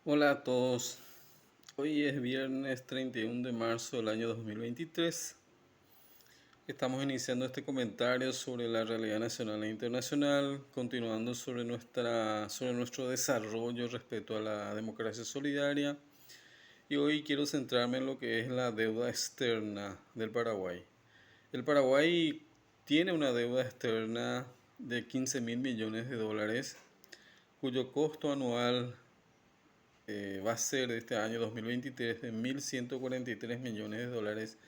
Hola a todos, hoy es viernes 31 de marzo del año 2023. Estamos iniciando este comentario sobre la realidad nacional e internacional, continuando sobre nuestro desarrollo respecto a la democracia solidaria. Y hoy quiero centrarme en lo que es la deuda externa del Paraguay. El Paraguay tiene una deuda externa de 15 mil millones de dólares, cuyo costo anual va a ser de este año 2023 de 1.143 millones de dólares,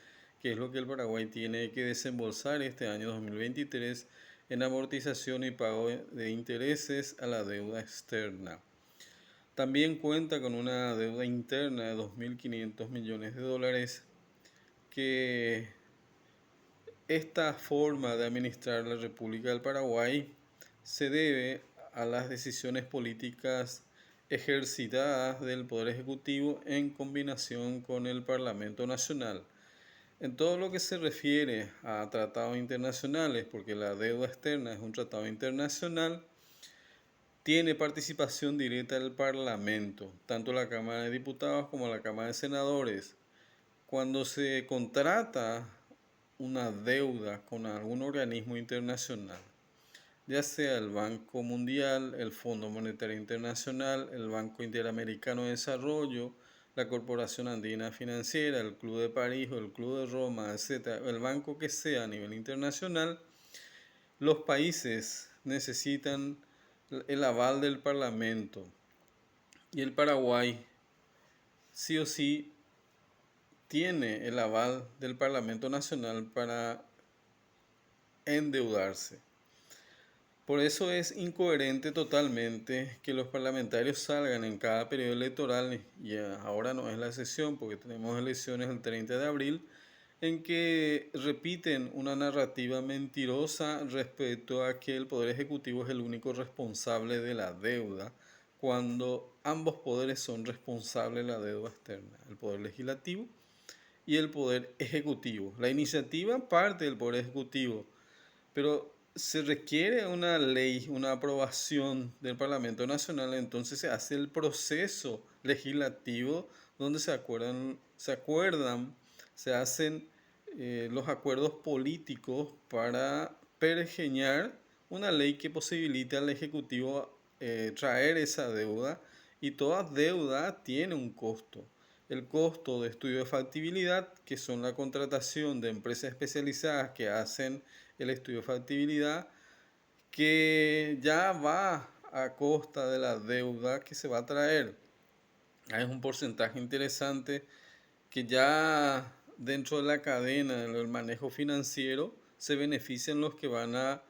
que es lo que el Paraguay tiene que desembolsar este año 2023 en amortización y pago de intereses a la deuda externa. También cuenta con una deuda interna de 2.500 millones de dólares, que esta forma de administrar la República del Paraguay se debe a las decisiones políticas ejercitadas del Poder Ejecutivo en combinación con el Parlamento Nacional. En todo lo que se refiere a tratados internacionales, porque la deuda externa es un tratado internacional, tiene participación directa del Parlamento, tanto la Cámara de Diputados como la Cámara de Senadores. Cuando se contrata una deuda con algún organismo internacional, ya sea el Banco Mundial, el Fondo Monetario Internacional, el Banco Interamericano de Desarrollo, la Corporación Andina Financiera, el Club de París o el Club de Roma, etc., el banco que sea a nivel internacional, los países necesitan el aval del Parlamento, y el Paraguay sí o sí tiene el aval del Parlamento Nacional para endeudarse. Por eso es incoherente totalmente que los parlamentarios salgan en cada periodo electoral, y ahora no es la excepción porque tenemos elecciones el 30 de abril, en que repiten una narrativa mentirosa respecto a que el Poder Ejecutivo es el único responsable de la deuda, cuando ambos poderes son responsables de la deuda externa, el Poder Legislativo y el Poder Ejecutivo. La iniciativa parte del Poder Ejecutivo, pero se requiere una ley, una aprobación del Parlamento Nacional. Entonces se hace el proceso legislativo donde se hacen los acuerdos políticos para pergeñar una ley que posibilite al Ejecutivo traer esa deuda, y toda deuda tiene un costo. El costo de estudio de factibilidad, que son la contratación de empresas especializadas que hacen el estudio de factibilidad, que ya va a costa de la deuda que se va a traer. Es un porcentaje interesante que ya dentro de la cadena del manejo financiero se benefician los que van a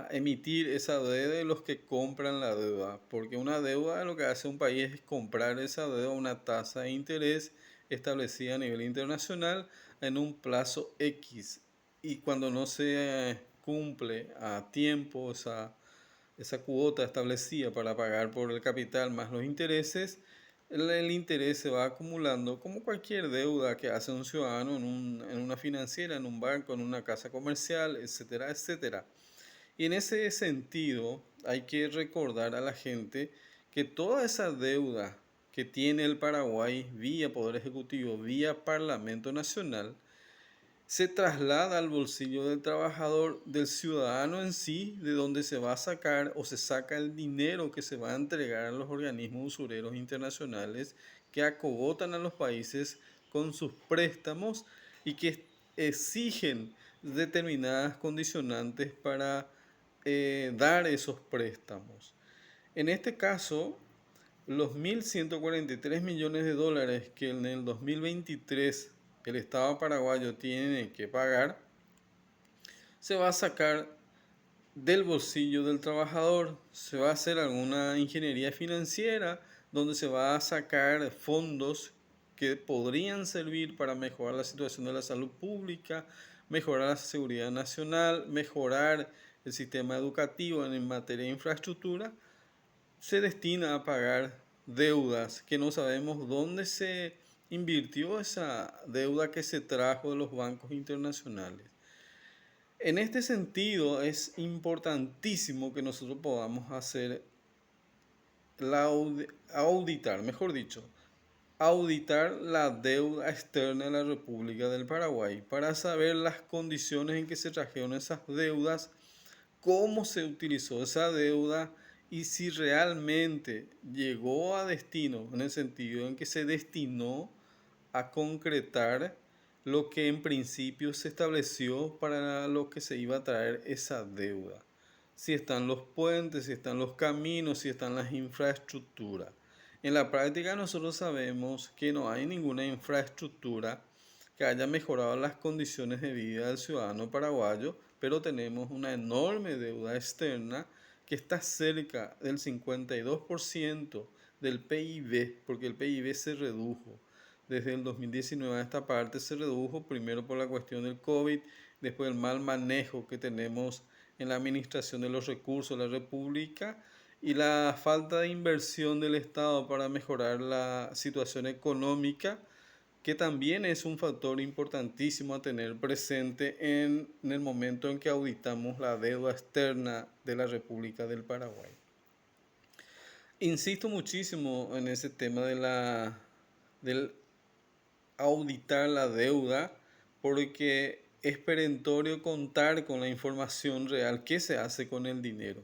emitir esa deuda y los que compran la deuda, porque una deuda lo que hace un país es comprar esa deuda a una tasa de interés establecida a nivel internacional en un plazo X, y cuando no se cumple a tiempo esa cuota establecida para pagar por el capital más los intereses, el interés se va acumulando como cualquier deuda que hace un ciudadano en una financiera, en un banco, en una casa comercial, etcétera, etcétera. Y en ese sentido hay que recordar a la gente que toda esa deuda que tiene el Paraguay vía Poder Ejecutivo, vía Parlamento Nacional, se traslada al bolsillo del trabajador, del ciudadano en sí, de donde se va a sacar o se saca el dinero que se va a entregar a los organismos usureros internacionales que acogotan a los países con sus préstamos y que exigen determinadas condicionantes para dar esos préstamos. En este caso, los 1.143 millones de dólares que en el 2023 el Estado paraguayo tiene que pagar, se va a sacar del bolsillo del trabajador. Se va a hacer alguna ingeniería financiera donde se va a sacar fondos que podrían servir para mejorar la situación de la salud pública, mejorar la seguridad nacional, mejorar el sistema educativo en materia de infraestructura. Se destina a pagar deudas que no sabemos dónde se invirtió esa deuda que se trajo de los bancos internacionales. En este sentido, es importantísimo que nosotros podamos hacer auditar, mejor dicho, auditar la deuda externa de la República del Paraguay para saber las condiciones en que se trajeron esas deudas, cómo se utilizó esa deuda y si realmente llegó a destino, en el sentido en que se destinó a concretar lo que en principio se estableció para lo que se iba a traer esa deuda. Si están los puentes, si están los caminos, si están las infraestructuras. En la práctica nosotros sabemos que no hay ninguna infraestructura que haya mejorado las condiciones de vida del ciudadano paraguayo, pero tenemos una enorme deuda externa que está cerca del 52% del PIB, porque el PIB se redujo. Desde el 2019 a esta parte se redujo, primero por la cuestión del COVID, después el mal manejo que tenemos en la administración de los recursos de la República y la falta de inversión del Estado para mejorar la situación económica, que también es un factor importantísimo a tener presente en el momento en que auditamos la deuda externa de la República del Paraguay. Insisto muchísimo en ese tema del auditar la deuda, porque es perentorio contar con la información real. ¿Qué se hace con el dinero?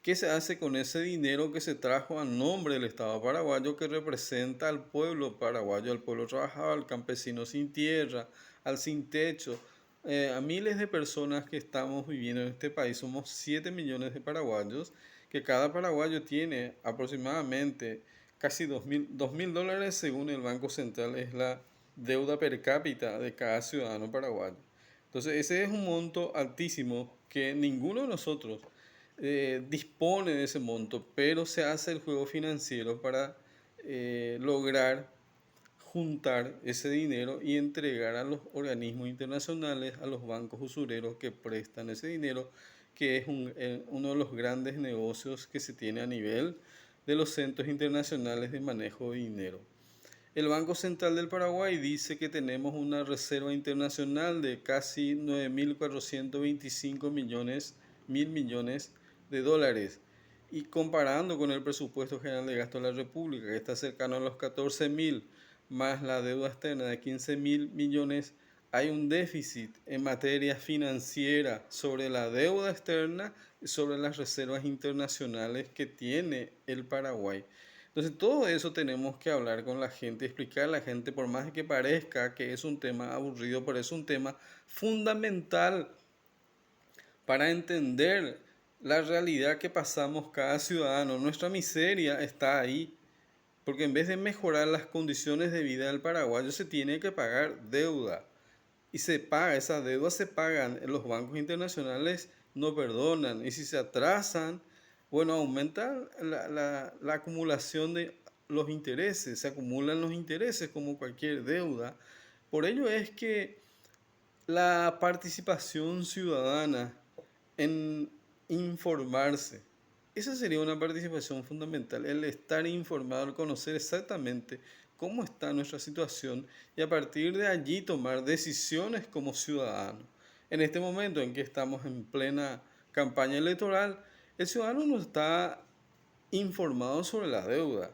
¿Qué se hace con ese dinero que se trajo a nombre del Estado paraguayo, que representa al pueblo paraguayo, al pueblo trabajador, al campesino sin tierra, al sin techo, a miles de personas que estamos viviendo en este país? Somos 7 millones de paraguayos, que cada paraguayo tiene aproximadamente casi $2.000 según el Banco Central, es la deuda per cápita de cada ciudadano paraguayo. Entonces ese es un monto altísimo que ninguno de nosotros dispone de ese monto, pero se hace el juego financiero para lograr juntar ese dinero y entregar a los organismos internacionales, a los bancos usureros que prestan ese dinero, que es uno de los grandes negocios que se tiene a nivel de los centros internacionales de manejo de dinero. El Banco Central del Paraguay dice que tenemos una reserva internacional de casi 9.425 mil millones de dólares. Y comparando con el presupuesto general de gasto de la República, que está cercano a los 14.000, más la deuda externa de 15.000 millones, hay un déficit en materia financiera sobre la deuda externa y sobre las reservas internacionales que tiene el Paraguay. Entonces todo eso tenemos que hablar con la gente, explicar a la gente, por más que parezca que es un tema aburrido, pero es un tema fundamental para entender la realidad que pasamos cada ciudadano. Nuestra miseria está ahí, porque en vez de mejorar las condiciones de vida del paraguayo, se tiene que pagar deuda. Y se paga, esas deudas se pagan, los bancos internacionales no perdonan. Y si se atrasan, bueno, aumenta la acumulación de los intereses, se acumulan los intereses como cualquier deuda. Por ello es que la participación ciudadana en informarse, esa sería una participación fundamental, el estar informado, el conocer exactamente cómo está nuestra situación y a partir de allí tomar decisiones como ciudadano. En este momento en que estamos en plena campaña electoral, el ciudadano no está informado sobre la deuda.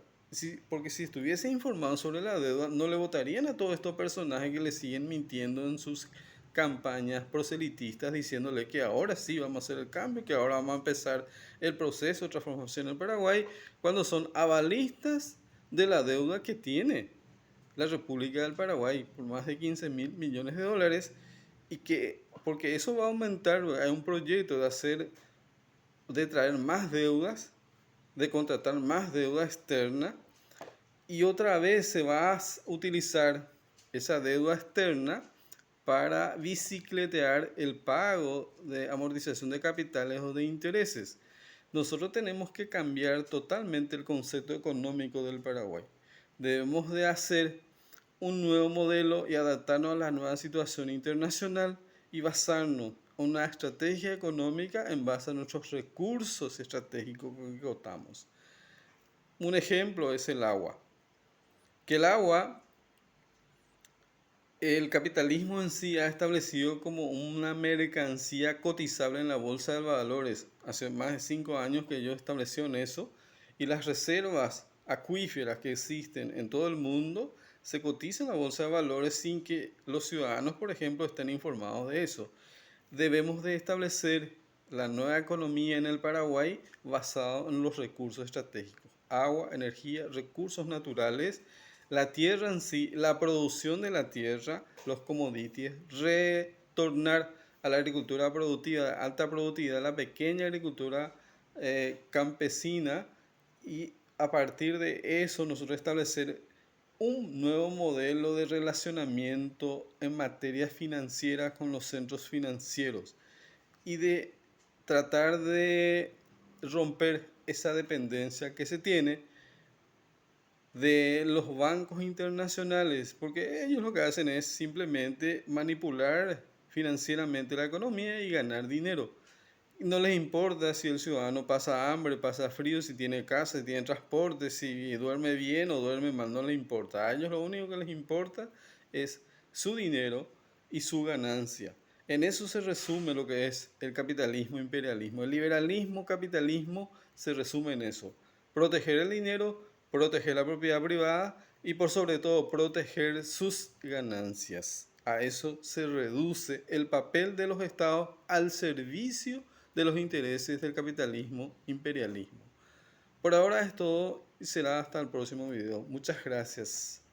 Porque si estuviese informado sobre la deuda, no le votarían a todos estos personajes que le siguen mintiendo en sus campañas proselitistas, diciéndole que ahora sí vamos a hacer el cambio, que ahora vamos a empezar el proceso de transformación en Paraguay, cuando son avalistas de la deuda que tiene la República del Paraguay por más de 15.000 millones de dólares, y que, porque eso va a aumentar, hay un proyecto de traer más deudas, de contratar más deuda externa, y otra vez se va a utilizar esa deuda externa para bicicletear el pago de amortización de capitales o de intereses. Nosotros tenemos que cambiar totalmente el concepto económico del Paraguay. Debemos de hacer un nuevo modelo y adaptarnos a la nueva situación internacional y basarnos en una estrategia económica en base a nuestros recursos estratégicos que contamos. Un ejemplo es el agua. Que el agua, el capitalismo en sí ha establecido como una mercancía cotizable en la bolsa de valores. Hace más de 5 años que ellos establecieron eso y las reservas acuíferas que existen en todo el mundo se cotizan en la bolsa de valores sin que los ciudadanos, por ejemplo, estén informados de eso. Debemos de establecer la nueva economía en el Paraguay basada en los recursos estratégicos: agua, energía, recursos naturales, la tierra en sí, la producción de la tierra, los commodities, retornar a la agricultura productiva, alta productividad, la pequeña agricultura campesina, y a partir de eso nosotros establecer un nuevo modelo de relacionamiento en materia financiera con los centros financieros y de tratar de romper esa dependencia que se tiene de los bancos internacionales, porque ellos lo que hacen es simplemente manipular financieramente la economía y ganar dinero. No les importa si el ciudadano pasa hambre, pasa frío, si tiene casa, si tiene transporte, si duerme bien o duerme mal, no les importa. A ellos lo único que les importa es su dinero y su ganancia. En eso se resume lo que es el capitalismo imperialismo. El liberalismo capitalismo se resume en eso: proteger el dinero, proteger la propiedad privada y por sobre todo proteger sus ganancias. A eso se reduce el papel de los estados al servicio de los intereses del capitalismo imperialismo. Por ahora es todo y será hasta el próximo video. Muchas gracias.